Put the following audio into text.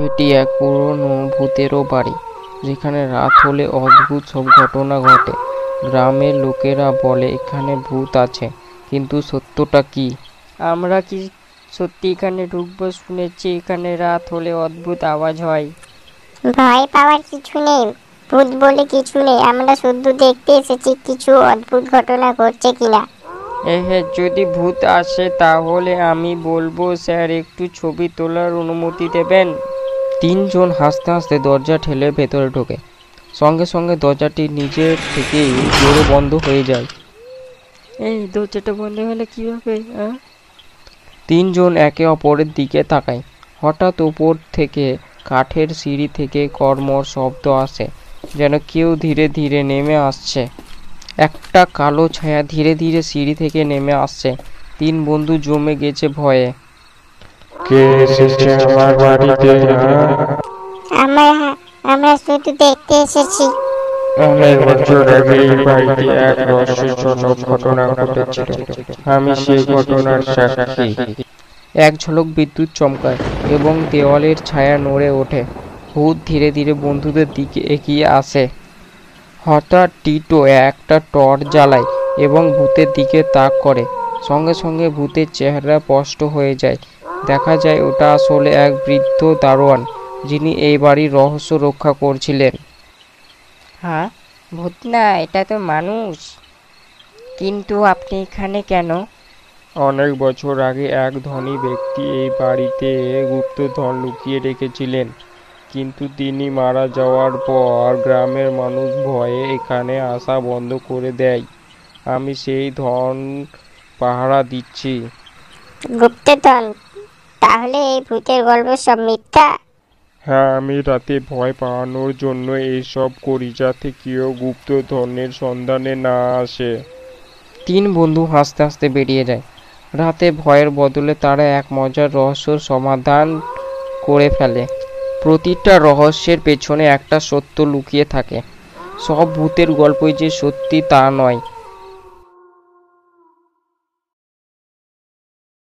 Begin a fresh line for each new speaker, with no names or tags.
এটি এক পুরনো ভূতেরও বাড়ি, যেখানে রাত হলে অদ্ভুত সব ঘটনা ঘটে। গ্রামের লোকেরা বলে এখানে ভূত আছে, কিন্তু সত্যটা কি?
আমরা কি সত্যি এখানে ঢুকবো? শুনেছি এখানে রাত হলে অদ্ভুত আওয়াজ হয়।
ভয় পাওয়ার কিছু নেই, ভূত বলে কিছু নেই। আমরা শুধু দেখতে এসেছি কিছু অদ্ভুত ঘটনা ঘটছে কিনা।
হ্যাঁ, যদি ভূত আসে তাহলে আমি বলবো স্যার, একটু ছবি তোলার অনুমতি দেবেন?
তিনজন হাসতে হাসতে দরজা ঠেলে ভেতরে ঢোকে। সঙ্গে সঙ্গে দরজাটি নিজের থেকেই জোরে বন্ধ হয়ে যায়।
এই দরজাটা বন্ধ হলে কিভাবে?
তিনজন একে অপরের দিকে তাকায়। হঠাৎ উপর থেকে কাঠের সিঁড়ি থেকে কড়মড় শব্দ আসে, যেন কেউ ধীরে ধীরে নেমে আসছে। একটা কালো ছায়া ধীরে ধীরে সিঁড়ি থেকে নেমে আসছে। তিন বন্ধু জমে গেছে ভয়ে।
কে এসেছে আমার বাড়িতে?
আমরা আমরা শুধু দেখতে এসেছি।
অনেক বছর আগে এই বাড়িতে এক রহস্যজনক ঘটনা ঘটেছিল। আমি সেই ঘটনার সাক্ষী।
এক ঝলক বিদ্যুৎ চমকায় এবং দেওয়ালের ছায়া নড়ে ওঠে। ভূত ধীরে ধীরে বন্ধুদের দিকে এগিয়ে আসে। হঠাৎ টিটো একটা টর্চ জ্বালায় এবং ভূতের দিকে তাক করে। সঙ্গে সঙ্গে ভূতের চেহারা স্পষ্ট হয়ে যায়। দেখা যায় ওটা আসলে এক বৃদ্ধ দারোয়ান, যিনি এই বাড়ির রহস্য রক্ষা করছিলেন।
হ্যাঁ, ভূত না, এটা তো মানুষ। কিন্তু আপনি এখানে কেন?
অনেক বছর আগে এক ধনী ব্যক্তি এই বাড়িতে গুপ্তধন লুকিয়ে রেখেছিলেন, কিন্তু তিনি মারা যাওয়ার পর গ্রামের মানুষ ভয়ে এখানে আসা বন্ধ করে দেয়। আমি সেই ধন পাহারা দিচ্ছি।
গুপ্তধন? তাহলে এই ভূতের গল্প সব মিথ্যা?
হ্যাঁ, আমি রাতে ভয় পাওয়ানোর জন্য এইসব করি, যাতে কেউ গুপ্তধনের সন্ধানে না আসে।
তিন বন্ধু হাসতে হাসতে বেরিয়ে যায়। রাতে ভয়ের বদলে তারা এক মজার রহস্যর সমাধান করে ফেলে। প্রতিটা রহস্যের পেছনে একটা সত্য লুকিয়ে থাকে। সব ভূতের গল্পই যে সত্যি তা নয়।